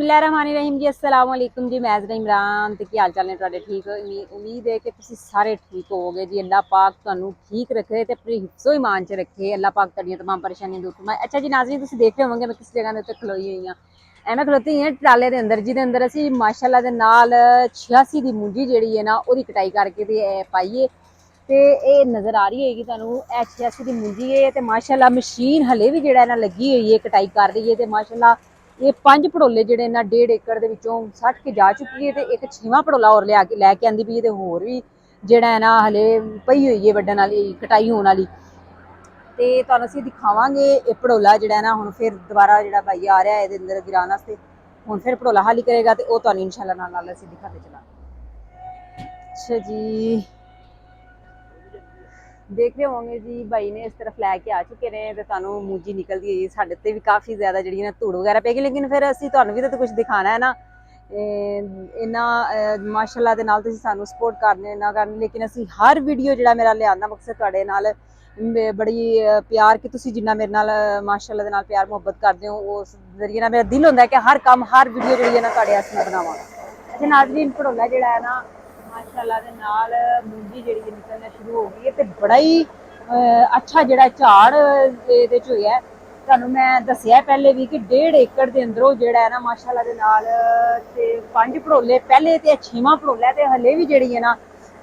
बिस्मिल्लाहिर्रहमानिर्रहीम जी अस्सलाम वालेकुम जी। मैं ज़रा इमरान ते की हाल चाल ने तुहाडे ठीक हो। उम्मीद है कि तुसीं सारे ठीक होवोगे जी। अल्लाह पाक तुहानू ठीक रखे ते अपने हिफ्ज़ो ईमान च रखे। अल्लाह पाक तुहाडियां तमाम परेशानियां दूर फरमाए। अच्छा जी नाज़रीन, तुसीं देख रहे होवोगे मैं किस जगह दे उत्ते खलोई होई हां। मैं खलोती हां ट्राले दे अंदर, जिहदे अंदर असीं माशाअल्लाह दे नाल 86 दी मुंजी जेहड़ी है ना ओहदी कटाई करके ते पाईए ते एह् नज़र आ रही होगी तुहानू। 86 दी मुंजी है ते माशाअल्लाह मशीन हले भी जेहड़ा ना लगी हुई है, कटाई कर रही है ते माशाअल्लाह ये 5 भड़ोले जेहड़े ना 1.5 एकड़ दे विचों सट के जा चुकी है ते एक 6वां भड़ोला होर लैके आंदी पई है ते होर भी जेहड़ा है ना हले पई हुई है वड्डण वाली, कटाई होने वाली। ते तुहानू असीं दिखावांगे ये भड़ोला जेहड़ा है ना हुण फिर दोबारा जेहड़ा भाई आ रहा है इहदे अंदर गिराने वास्ते, हुण फिर भड़ोला खाली करेगा ते ओह तुहानू इंशाअल्लाह नाल असीं दिखाते चलांगे। अच्छा जी, देख रहे होंगे जी भाई ने इस तरफ लैके आ चुके ने ते तुहानू मुंजी निकलदी है साडे ते भी काफ़ी ज़्यादा जिहड़ी ना धूड़ वगैरह पेगी, लेकिन फिर असीं तुहानू भी तो कुछ दिखाना है ना। इन्ना माशाअल्लाह दे नाल तुसीं सानू सपोर्ट करने ना करने, लेकिन असीं हर वीडियो जेहड़ा मेरा लिआना मकसद तुहाडे नाल बड़ी प्यार कि तुसीं जिन्ना मेरे नाल माशाअल्लाह दे नाल प्यार मुहब्बत करदे हो, उस जरिए ना मेरा दिल होंदा है कि हर कम हर वीडियो जेहड़ी है ना तुहाडे आस्तै मैं बनावां। अच्छा नाज़रीन, भड़ोला जेहड़ा है ना माशाअल्लाह दे नाल मुंजी जेहड़ी है निकलना शुरू हो गई है ते बड़ा ही अच्छा जेहड़ा झाड़ इहदे च होया है। तुहानू मैं दस्सिया पहले भी कि 1.5 एकड़ दे अंदरों जेहड़ा है ना माशाअल्लाह दे नाल ते 5 भड़ोले पहले ते 6वां भड़ोला है ते हले भी जेहड़ी है ना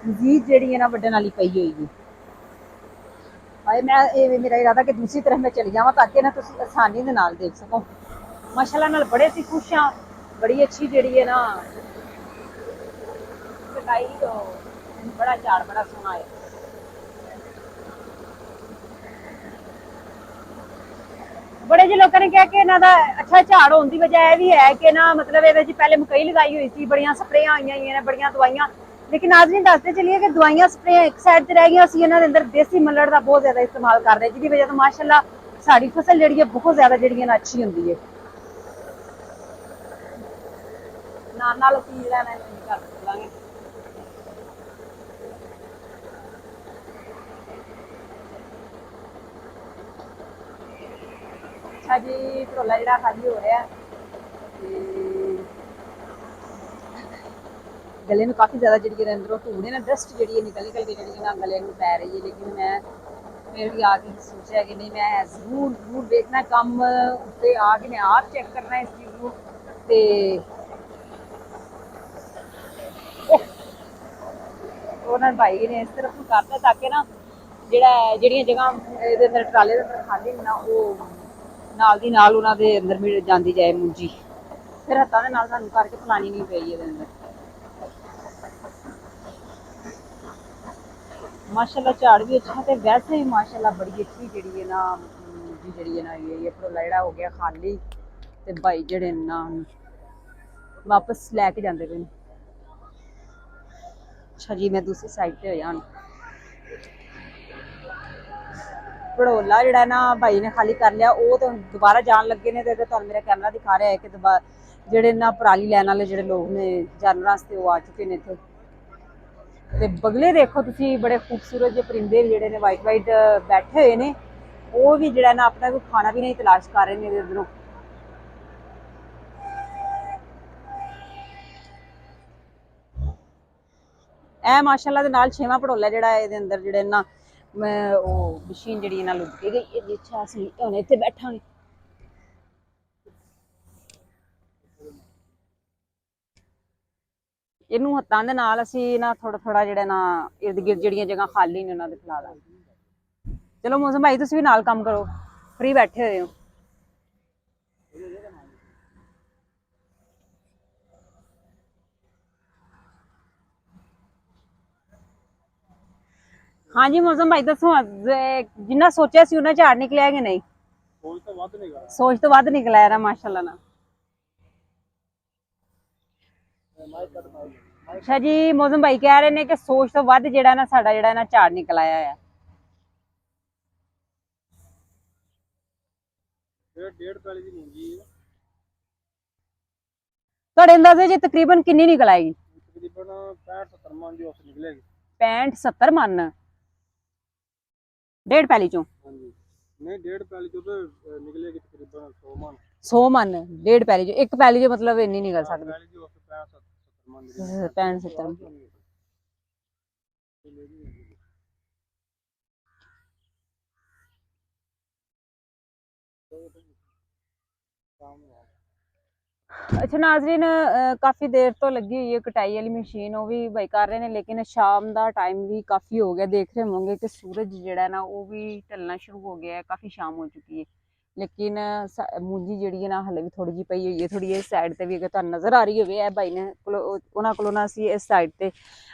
मजीद जेहड़ी है ना वड्डण वाली पई होई है। भाई मैं मेरा इरादा कि दूसरी तरफ मैं चली जावां ताकि ना तुसीं आसानी दे नाल देख सको। माशाअल्लाह नाल बड़े सी खुश हां, बड़ी अच्छी जेहड़ी है ना कटाई, तो बड़ा झाड़ बड़ा सोहना है। बड़े जे लोगों ने कहा कि इन्हां दा अच्छा झाड़ होने की वजह यह भी है कि ना मतलब इहदे च पहले मकई लगाई हुई थी, बड़ियां स्प्रेयां आईयां होईयां ने, बड़ियां दवाइयां, लेकिन नाज़रीन दसदे चलिए कि दवाइयां स्प्रेयां एक साइड ते रह गईयां, असीं इन्हां दे अंदर देसी मलड़ दा बहुत ज्यादा इस्तेमाल कर रहे हैं, जिहदी वजह तो माशाअल्लाह साडी फसल जेहड़ी है बहुत ज्यादा जेहड़ी है ना अच्छी हुंदी है। नाल नाल असीं जेहड़ा ना इन्हां नूं करदे चलांगे। अच्छा जी, भड़ोला जेहड़ा खाली हो रहा है ते गले में काफ़ी ज़्यादा जी अंदरों धूड़ है ना, डस्ट जी निकल निकल के जी ना गले में पै रही है, लेकिन मैं फिर भी आके सोचा कि नहीं मैं जरूर जरूर देखना कम उत्ते आके मैं आप चेक करना इस चीज़ को। ते उन्होंने भाई ने इस तरफ करता ताकि ना ਜਿਹੜੀਆਂ ਜਗ੍ਹਾ ਇਹਦੇ ਅੰਦਰ ਟਰਾਲੇ ਦੇ ਅੰਦਰ ਖਾਲੀ ਨਾ ਉਹ ਨਾਲ ਦੀ ਨਾਲ ਉਹਨਾਂ ਦੇ ਅੰਦਰ ਵੀ ਜਾਂਦੀ ਜਾਏ ਮੁੰਜੀ, ਫਿਰ ਹੱਥਾਂ ਦੇ ਨਾਲ ਸਾਨੂੰ ਕਰਕੇ ਫਲਾਣੀ ਨਹੀਂ ਪਈ ਇਹਦੇ ਅੰਦਰ। माशाल्लाह झाड़ भी अच्छा, तो वैसे भी माशाल्लाह बड़ी अच्छी जी ना जी ना ये भड़ोला जो हो गया खाली, तो भाई जड़े ना वापस लैके जाते पे। अच्छा जी, मैं दूसरी साइड पे हो जान। भड़ोला जड़ा ना भाई ने खाली कर लिया, वो तो दोबारा जान लगे ने, तो मेरा कैमरा दिखा रहा है कि जेडे ना पराली लैन वाले जेडे लोग ने जानवर वास्ते वो आ चुके हैं इत्थे। ते बगले देखो तुसी, बड़े खूबसूरत जे परिंदे जेडे ने वाइट वाइट बैठे हुए ने, वो भी जेड़ा ना अपना कोई खाना पीना ही तलाश कर रहे हैं इधरों। ए माशाअल्लाह दे नाल 6वां भड़ोला जेड़ा है इहदे अंदर जेड़े ना मशीन जेड़ी ना लुक गई है। अच्छा असीं हुण इत्थे बैठांगे। ਇਹਨੂੰ ਹੱਥਾਂ ਦੇ ਨਾਲ ਅਸੀਂ ਨਾ ਥੋੜਾ ਥੋੜਾ ਜਿਹੜਾ ਨਾ ਇਰਦ ਗਿਰਦ ਜਿਹੜੀਆਂ ਜਗ੍ਹਾ ਖਾਲੀ ਨੇ ਉਹਨਾਂ ਦੇ ਖਿਲਾ ਦਾਂਗੇ। ਚਲੋ ਮੌਸਮ ਭਾਈ ਤੁਸੀਂ ਵੀ ਨਾਲ ਕੰਮ ਕਰੋ, ਫ੍ਰੀ ਬੈਠੇ ਹੋਏ ਹੋ। हाँ जी मौसम भाई दसो, जिन्ना सोचा सी उन्ना झाड़ निकलिया कि नहीं? सोच तो वध निकला है ना माशाल्लाह ना। अच्छा जी, मौसम भाई कह रहे हैं कि सोच तो वध जेड़ा ना साडा जेड़ा ना झाड़ निकल आया है। 1.5 ਪੈਲੀ ਦੀ ਮੁੰਜੀ ਹੈ ਤੁਹਾਡੇ ਅੰਦਾਜ਼ੇ ਚ ਤਕਰੀਬਨ ਕਿੰਨੀ ਨਿਕਲ ਆਏਗੀ? ਤਕਰੀਬਨ 65-70 ਮਨ ਦੀ ਉਸ ਨਿਕਲੇਗੀ। 65-70 ਮਨ 1.5 ਪੈਲੀ ਚੋਂ? ਹਾਂਜੀ, नहीं 1.5 पैली चो तो निकलेगी तकरीबन 100 मन। 100 मन, 1.5 पैली जो, एक पैली जो मतलब इन्नी नहीं कर सकते। 65-70 अच्छा नाजरीन, काफ़ी देर तो लगी हुई है कटाई वाली मशीन, वो भी भाई कर रहे हैं, लेकिन शाम का टाइम भी काफ़ी हो गया। देख रहे होंगे कि सूरज ਜਿਹੜਾ है ना वो भी ढलना शुरू हो गया है, काफ़ी शाम हो चुकी है। लेकिन मूंजी ਜਿਹੜੀ है ना हले भी थोड़ी जी पई हुई है। थोड़ी इस साइड ਤੇ ਵੀ अगर ਤੁਹਾਨੂੰ नज़र आ रही ਹੋਵੇ, ਇਹ ਭਾਈ ਨੇ ਉਹਨਾਂ ਕੋਲੋਂ ਨਾ ਅਸੀਂ ਇਸ ਸਾਈਡ ਤੇ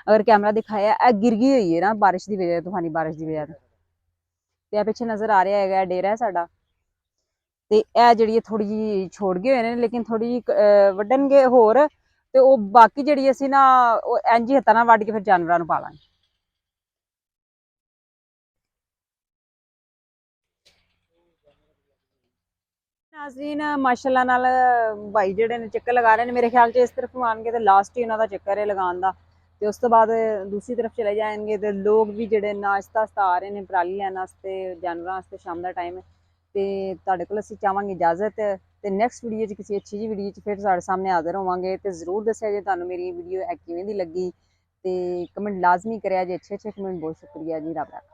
ਅਗਰ ਕੈਮਰਾ ਦਿਖਾਇਆ, ਇਹ ਗਿਰ ਗਈ ਹੋਈ ਹੈ ਨਾ ਬਾਰਿਸ਼ ਦੀ ਵਜ੍ਹਾ, ਤੂਫਾਨੀ ਬਾਰਿਸ਼ ਦੀ ਵਜ੍ਹਾ ਤੇ ਇਹ ਪਿੱਛੇ ਨਜ਼ਰ ਆ ਰਿਹਾ ਹੈਗਾ ਡੇਰਾ ਹੈ ਸਾਡਾ। ਤੇ ਇਹ ਜਿਹੜੀ ਥੋੜੀ ਜੀ ਛੋੜ ਗਏ ਹੋਏ ਨੇ, ਲੇਕਿਨ ਥੋੜੀ ਜੀ ਵੱਢਣਗੇ ਹੋਰ ਤੇ ਉਹ ਬਾਕੀ ਜਿਹੜੀ ਅਸੀਂ ਨਾ ਉਹ ਇੰਜ ਹੀ ਹੱਥਾਂ ਨਾਲ ਵੱਢ ਕੇ ਫਿਰ ਜਾਨਵਰਾਂ ਨੂੰ ਪਾ ਲਾਂਗੇ। ਨਾਜ਼ਰੀਨ ਮਾਸ਼ਾਅੱਲਾ ਨਾਲ ਭਾਈ ਜਿਹੜੇ ਨੇ ਚੱਕਰ ਲਗਾ ਰਹੇ ਨੇ, ਮੇਰੇ ਖਿਆਲ 'ਚ ਇਸ ਤਰਫ ਆਉਣਗੇ ਤੇ ਲਾਸਟ ਹੀ ਉਹਨਾਂ ਦਾ ਚੱਕਰ ਹੈ ਲਗਾਉਣ ਦਾ, ਤੇ ਉਸ ਤੋਂ ਬਾਅਦ ਦੂਸਰੀ ਤਰਫ ਚਲੇ ਜਾਣਗੇ। ਤੇ ਲੋਕ ਵੀ ਜਿਹੜੇ ਨਾਸ਼ਤਾ ਆਸਤਾ ਆ ਰਹੇ ਨੇ ਪਰਾਲੀ ਲੈਣ ਵਾਸਤੇ ਜਾਨਵਰਾਂ ਵਾਸਤੇ, ਸ਼ਾਮ ਦਾ ਟਾਈਮ ਹੈ। ਤੇ ਤੁਹਾਡੇ ਕੋਲ ਅਸੀਂ ਚਾਹਾਂਗੇ ਇਜਾਜ਼ਤ, ਤੇ ਨੈਕਸਟ ਵੀਡੀਓ 'ਚ ਕਿਸੇ ਅੱਛੀ ਜਿਹੀ ਵੀਡੀਓ 'ਚ ਫਿਰ ਤੁਹਾਡੇ ਸਾਹਮਣੇ ਹਾਜ਼ਰ ਹੋਵਾਂਗੇ। ਤੇ ਜ਼ਰੂਰ ਦੱਸਿਆ ਜੇ ਤੁਹਾਨੂੰ ਮੇਰੀ ਵੀਡੀਓ ਕਿਵੇਂ ਦੀ ਲੱਗੀ, ਤੇ ਕਮੈਂਟ ਲਾਜ਼ਮੀ ਕਰਿਆ ਜੇ, ਅੱਛੇ ਅੱਛੇ ਕਮੈਂਟ। ਬਹੁਤ ਸ਼ੁਕਰੀਆ ਜੀ, ਰੱਬ ਰੱਖਾ।